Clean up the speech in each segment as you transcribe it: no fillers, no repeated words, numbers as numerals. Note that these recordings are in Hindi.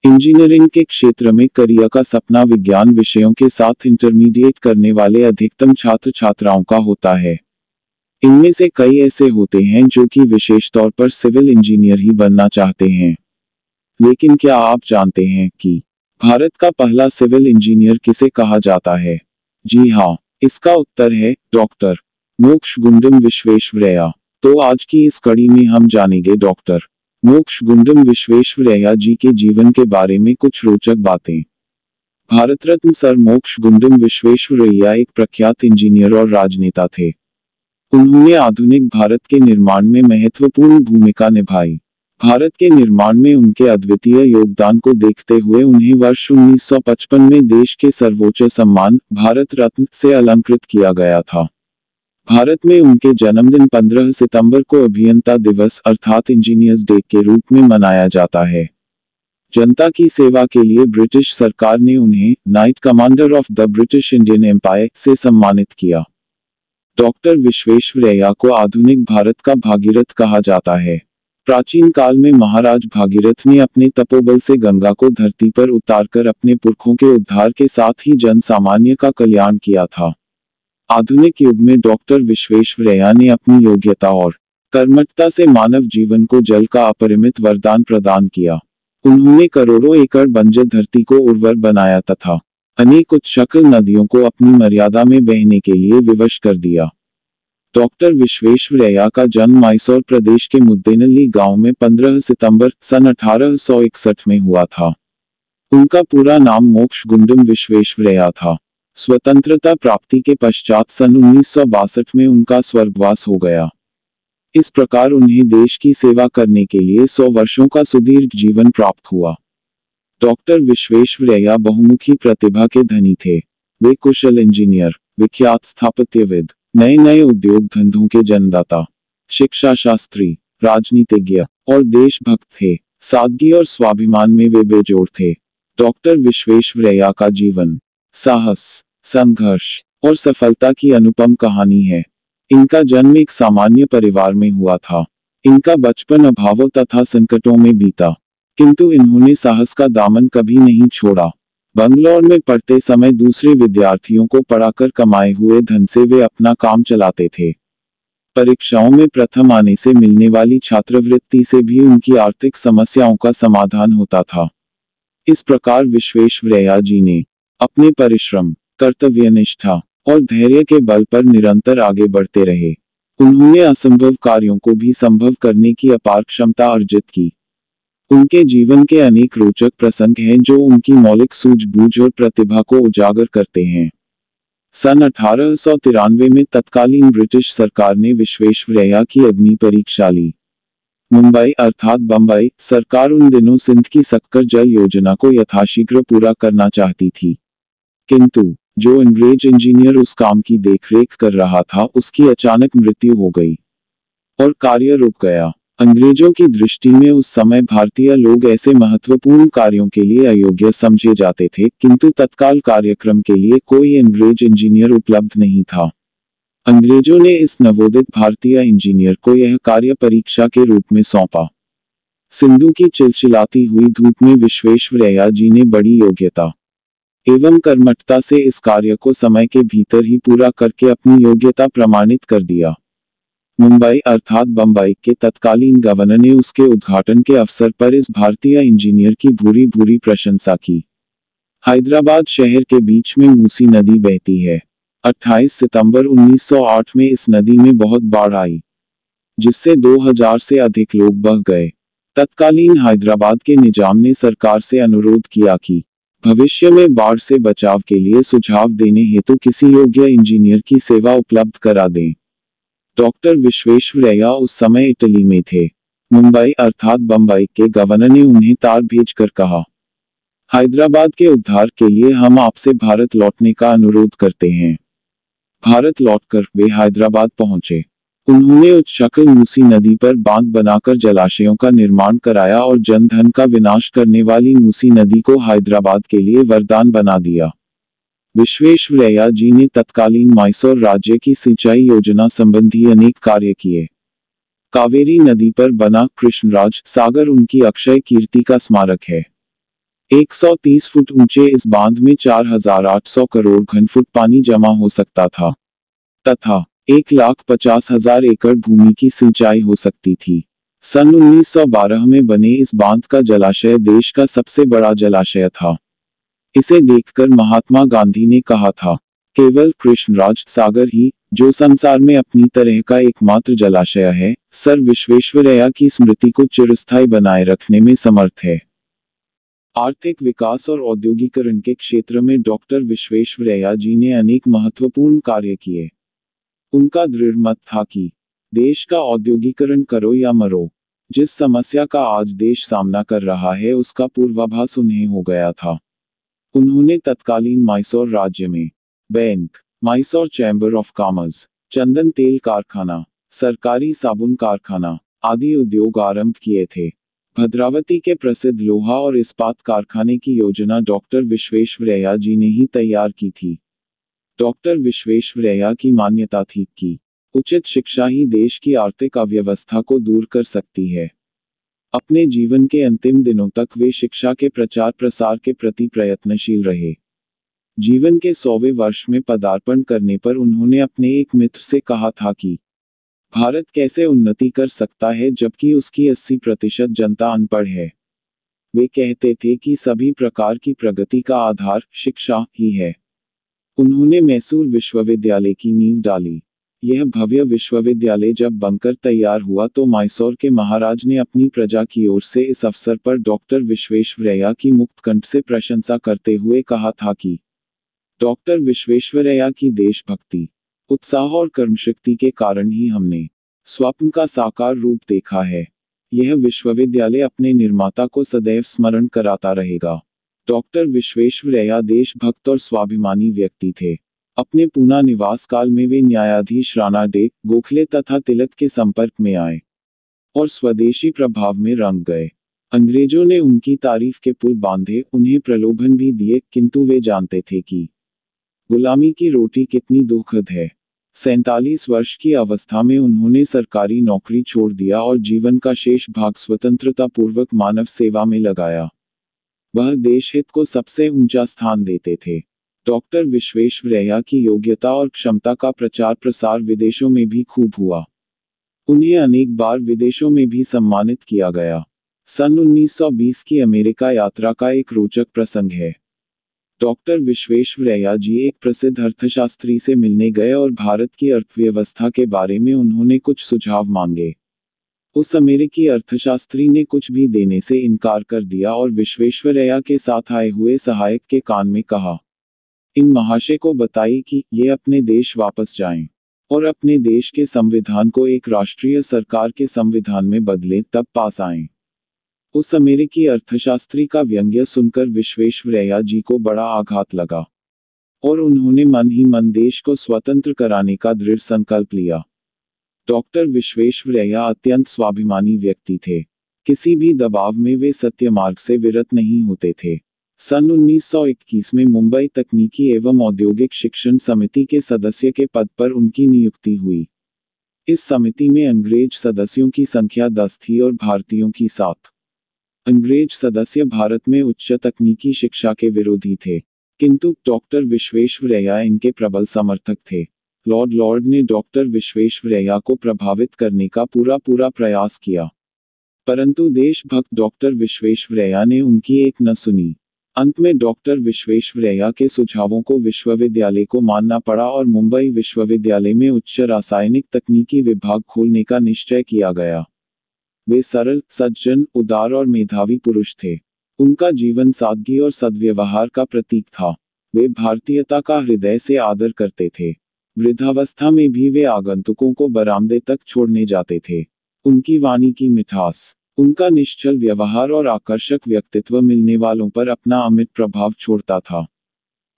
इंजीनियरिंग के क्षेत्र में करियर का सपना विज्ञान विषयों के साथ इंटरमीडिएट करने वाले अधिकतम छात्र छात्राओं का होता है। इनमें से कई ऐसे होते हैं जो कि विशेष तौर पर सिविल इंजीनियर ही बनना चाहते हैं। लेकिन क्या आप जानते हैं कि भारत का पहला सिविल इंजीनियर किसे कहा जाता है? जी हाँ, इसका उत्तर है डॉक्टर मोक्षगुंडम विश्वेश्वरैया। तो आज की इस कड़ी में हम जानेंगे डॉक्टर मोक्षगुंडम विश्वेश्वरैया जी के जीवन के बारे में कुछ रोचक बातें। भारत रत्न सर मोक्षगुंडम विश्वेश्वरैया एक प्रख्यात इंजीनियर और राजनेता थे। उन्होंने आधुनिक भारत के निर्माण में महत्वपूर्ण भूमिका निभाई। भारत के निर्माण में उनके अद्वितीय योगदान को देखते हुए उन्हें वर्ष 1955 में देश के सर्वोच्च सम्मान भारत रत्न से अलंकृत किया गया था। भारत में उनके जन्मदिन 15 सितंबर को अभियंता दिवस अर्थात इंजीनियर्स डे के रूप में मनाया जाता है। जनता की सेवा के लिए ब्रिटिश सरकार ने उन्हें Knight Commander of the British Indian Empire से सम्मानित किया। डॉक्टर विश्वेश्वरैया को आधुनिक भारत का भागीरथ कहा जाता है। प्राचीन काल में महाराज भागीरथ ने अपने तपोबल से गंगा को धरती पर उतारकर अपने पुरखों के उद्धार के साथ ही जन सामान्य का कल्याण किया था। आधुनिक युग में डॉक्टर विश्वेश्वरैया ने अपनी योग्यता और कर्मठता से मानव जीवन को जल का अपरिमित वरदान प्रदान किया। उन्होंने करोड़ों एकड़ बंजर धरती को उर्वर बनाया तथा अनेक उच्छृंखल नदियों को अपनी मर्यादा में बहने के लिए विवश कर दिया। डॉक्टर विश्वेश्वरैया का जन्म मैसूर प्रदेश के मुद्देनहल्ली गांव में 15 सितंबर सन 1861 में हुआ था। उनका पूरा नाम मोक्षगुंडम विश्वेश्वरैया था। स्वतंत्रता प्राप्ति के पश्चात सन 1962 में उनका स्वर्गवास हो गया। इस प्रकार उन्हें देश की सेवा करने के लिए 100 वर्षों का सुदीर्घ जीवन प्राप्त हुआ। डॉक्टर विश्वेश्वरैया बहुमुखी प्रतिभा के धनी थे। वे कुशल इंजीनियर, विख्यात स्थापत्यविद, नए नए उद्योग धंधों के जन्मदाता, शिक्षा शास्त्री, राजनीतिज्ञ और देशभक्त थे। सादगी और स्वाभिमान में वे बेजोड़ थे। डॉक्टर विश्वेश्वरैया का जीवन साहस, संघर्ष और सफलता की अनुपम कहानी है। इनका जन्म एक सामान्य परिवार में हुआ था। इनका बचपन अभावों तथा संकटों में बीता, किंतु इन्होंने साहस का दामन कभी नहीं छोड़ा। बंगलौर में पढ़ते समय दूसरे विद्यार्थियों को पढ़ाकर कमाए हुए धन से वे अपना काम चलाते थे। परीक्षाओं में प्रथम आने से मिलने वाली छात्रवृत्ति से भी उनकी आर्थिक समस्याओं का समाधान होता था। इस प्रकार विश्वेश्वरैया जी ने अपने परिश्रम, कर्तव्यनिष्ठा और धैर्य के बल पर निरंतर आगे बढ़ते रहे। उन्होंने असंभव कार्यों को भी संभव करने की अपार क्षमता अर्जित की। उनके जीवन के अनेक रोचक प्रसंग हैं जो उनकी मौलिक सूझबूझ और प्रतिभा को उजागर करते हैं। सन 1893 में तत्कालीन ब्रिटिश सरकार ने विश्वेश्वरैया की अग्नि परीक्षा ली। मुंबई अर्थात बंबई सरकार उन दिनों सिंध की सक्कर जल योजना को यथाशीघ्र पूरा करना चाहती थी, किंतु जो अंग्रेज इंजीनियर उस काम की देखरेख कर रहा था उसकी अचानक मृत्यु हो गई और कार्य रुक गया। अंग्रेजों की दृष्टि में उस समय भारतीय लोग ऐसे महत्वपूर्ण कार्यों के लिए अयोग्य समझे जाते थे, किंतु तत्काल कार्यक्रम के लिए कोई अंग्रेज इंजीनियर उपलब्ध नहीं था। अंग्रेजों ने इस नवोदित भारतीय इंजीनियर को यह कार्य परीक्षा के रूप में सौंपा। सिंधु की चिलचिलाती हुई धूप में विश्वेश्वरैया जी ने बड़ी योग्यता एवं कर्मठता से इस कार्य को समय के भीतर ही पूरा करके अपनी योग्यता प्रमाणित कर दिया। मुंबई अर्थात बंबई के तत्कालीन गवर्नर ने उसके उद्घाटन के अवसर पर इस भारतीय इंजीनियर की भूरी भूरी प्रशंसा की। हैदराबाद शहर के बीच में मूसी नदी बहती है। 28 सितंबर 1908 में इस नदी में बहुत बाढ़ आई, जिससे 2000 से अधिक लोग बह गए। तत्कालीन हैदराबाद के निजाम ने सरकार से अनुरोध किया कि भविष्य में बाढ़ से बचाव के लिए सुझाव देने हेतु किसी योग्य इंजीनियर की सेवा उपलब्ध करा दें। डॉक्टर विश्वेश्वरैया उस समय इटली में थे। मुंबई अर्थात बंबई के गवर्नर ने उन्हें तार भेजकर कहा, हैदराबाद के उद्धार के लिए हम आपसे भारत लौटने का अनुरोध करते हैं। भारत लौटकर वे हैदराबाद पहुंचे। उन्होंने उच्छृंखल मूसी नदी पर बांध बनाकर जलाशयों का निर्माण कराया और जन धन का विनाश करने वाली मूसी नदी को हैदराबाद के लिए वरदान बना दिया। विश्वेश्वरैया जी ने तत्कालीन मैसूर राज्य की सिंचाई योजना संबंधी अनेक कार्य किए। कावेरी नदी पर बना कृष्णराज सागर उनकी अक्षय कीर्ति का स्मारक है। 130 फुट ऊंचे इस बांध में 4800 करोड़ घन फुट पानी जमा हो सकता था तथा 1,50,000 एकड़ भूमि की सिंचाई हो सकती थी। सन 1912 में बने इस बांध का जलाशय देश का सबसे बड़ा जलाशय था। इसे देखकर महात्मा गांधी ने कहा था, केवल कृष्णराज सागर ही, जो संसार में अपनी तरह का एकमात्र जलाशय है, सर विश्वेश्वरैया की स्मृति को चिरस्थायी बनाए रखने में समर्थ है। आर्थिक विकास और औद्योगिकरण के क्षेत्र में डॉक्टर विश्वेश्वरैया जी ने अनेक महत्वपूर्ण कार्य किए। उनका दृढ़ मत था कि देश का औद्योगिकरण करो या मरो। जिस समस्या का आज देश सामना कर रहा है उसका पूर्वाभास उन्हें हो गया था। उन्होंने तत्कालीन मैसूर राज्य में bank, Mysore chamber of commerce, चंदन तेल कारखाना, सरकारी साबुन कारखाना आदि उद्योग आरंभ किए थे। भद्रावती के प्रसिद्ध लोहा और इस्पात कारखाने की योजना डॉक्टर विश्वेश्वरैया जी ने ही तैयार की थी। डॉक्टर विश्वेश्वरैया की मान्यता थी कि उचित शिक्षा ही देश की आर्थिक अव्यवस्था को दूर कर सकती है। अपने जीवन के अंतिम दिनों तक वे शिक्षा के प्रचार प्रसार के प्रति प्रयत्नशील रहे। जीवन के 100वें वर्ष में पदार्पण करने पर उन्होंने अपने एक मित्र से कहा था कि भारत कैसे उन्नति कर सकता है जबकि उसकी 80% जनता अनपढ़ है। वे कहते थे कि सभी प्रकार की प्रगति का आधार शिक्षा ही है। उन्होंने मैसूर विश्वविद्यालय की नींव डाली। यह भव्य विश्वविद्यालय जब बनकर तैयार हुआ तो मैसूर के महाराज ने अपनी प्रजा की ओर से इस अवसर पर डॉक्टर विश्वेश्वरैया की मुक्त कंठ से प्रशंसा करते हुए कहा था कि डॉक्टर विश्वेश्वरैया की देशभक्ति, उत्साह और कर्मशक्ति के कारण ही हमने स्वप्न का साकार रूप देखा है। यह विश्वविद्यालय अपने निर्माता को सदैव स्मरण कराता रहेगा। डॉक्टर विश्वेश्वरैया देशभक्त और स्वाभिमानी व्यक्ति थे। अपने पूना निवास काल में वे न्यायाधीश राणा डे गोखले तथा तिलक के संपर्क में आए और स्वदेशी प्रभाव में रंग गए। अंग्रेजों ने उनकी तारीफ के पुल बांधे, उन्हें प्रलोभन भी दिए, किंतु वे जानते थे कि गुलामी की रोटी कितनी दुखद है। 47 वर्ष की अवस्था में उन्होंने सरकारी नौकरी छोड़ दिया और जीवन का शेष भाग स्वतंत्रता पूर्वक मानव सेवा में लगाया। वह देश हित को सबसे ऊंचा स्थान देते थे। डॉक्टर विश्वेश्वरैया की योग्यता और क्षमता का प्रचार प्रसार विदेशों में भी खूब हुआ। उन्हें अनेक बार विदेशों में भी सम्मानित किया गया। सन 1920 की अमेरिका यात्रा का एक रोचक प्रसंग है। डॉक्टर विश्वेश्वरैया जी एक प्रसिद्ध अर्थशास्त्री से मिलने गए और भारत की अर्थव्यवस्था के बारे में उन्होंने कुछ सुझाव मांगे। उस अमेरिकी अर्थशास्त्री ने कुछ भी देने से इनकार कर दिया और विश्वेश्वरैया के साथ आए हुए सहायक के कान में कहा, इन महाशय को बताइए कि ये अपने देश वापस जाएं और अपने देश के संविधान को एक राष्ट्रीय सरकार के संविधान में बदलें, तब पास आएं। उस अमेरिकी अर्थशास्त्री का व्यंग्य सुनकर विश्वेश्वरैया जी को बड़ा आघात लगा और उन्होंने मन ही मन देश को स्वतंत्र कराने का दृढ़ संकल्प लिया। डॉक्टर विश्वेश्वरैया अत्यंत स्वाभिमानी व्यक्ति थे। किसी भी दबाव में वे सत्य मार्ग से विरत नहीं होते थे। सन 1921 में मुंबई तकनीकी एवं औद्योगिक शिक्षण समिति के सदस्य के पद पर उनकी नियुक्ति हुई। इस समिति में अंग्रेज सदस्यों की संख्या 10 थी और भारतीयों की 7। अंग्रेज सदस्य भारत में उच्च तकनीकी शिक्षा के विरोधी थे, किंतु डॉक्टर विश्वेश्वरैया इनके प्रबल समर्थक थे। लॉर्ड ने डॉक्टर विश्वेश्वरैया को प्रभावित करने का पूरा प्रयास किया, परंतु देशभक्त डॉक्टर विश्वेश्वरैया ने उनकी एक न सुनी। अंत में डॉक्टर विश्वेश्वरैया के सुझावों को विश्वविद्यालय को मानना पड़ा और मुंबई विश्वविद्यालय में उच्च रासायनिक तकनीकी विभाग खोलने का निश्चय किया गया। वे सरल, सज्जन, उदार और मेधावी पुरुष थे। उनका जीवन सादगी और सद्व्यवहार का प्रतीक था। वे भारतीयता का हृदय से आदर करते थे। वृद्धावस्था में भी वे आगंतुकों को बरामदे तक छोड़ने जाते थे। उनकी वाणी की मिठास, उनका निश्चल व्यवहार और आकर्षक व्यक्तित्व मिलने वालों पर अपना अमिट प्रभाव छोड़ता था।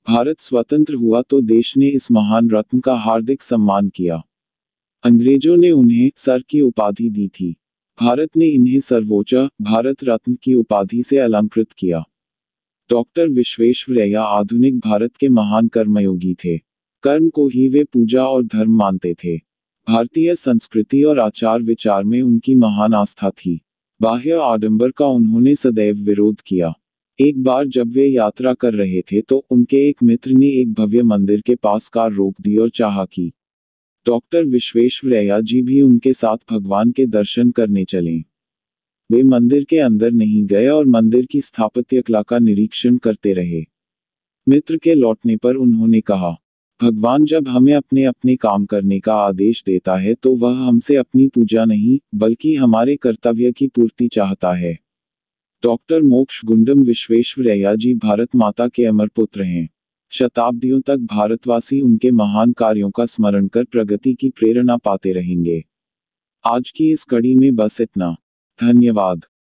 भारत स्वतंत्र हुआ तो देश ने इस महान रत्न का हार्दिक सम्मान किया। अंग्रेजों ने उन्हें सर की उपाधि दी थी। भारत ने इन्हें सर्वोच्च भारत रत्न की उपाधि से अलंकृत किया। डॉक्टर विश्वेश्वरैया आधुनिक भारत के महान कर्मयोगी थे। कर्म को ही वे पूजा और धर्म मानते थे। भारतीय संस्कृति और आचार विचार में उनकी महान आस्था थी। बाह्य आडंबर का उन्होंने सदैव विरोध किया। एक बार जब वे यात्रा कर रहे थे तो उनके एक मित्र ने एक भव्य मंदिर के पास कार रोक दी और चाहा कि डॉक्टर विश्वेश्वरैया जी भी उनके साथ भगवान के दर्शन करने चलें। वे मंदिर के अंदर नहीं गए और मंदिर की स्थापत्य कला का निरीक्षण करते रहे। मित्र के लौटने पर उन्होंने कहा, भगवान जब हमें अपने अपने काम करने का आदेश देता है तो वह हमसे अपनी पूजा नहीं, बल्कि हमारे कर्तव्य की पूर्ति चाहता है। डॉक्टर मोक्ष गुंडम विश्वेश्वरैया जी भारत माता के अमर पुत्र हैं। शताब्दियों तक भारतवासी उनके महान कार्यों का स्मरण कर प्रगति की प्रेरणा पाते रहेंगे। आज की इस कड़ी में बस इतना। धन्यवाद।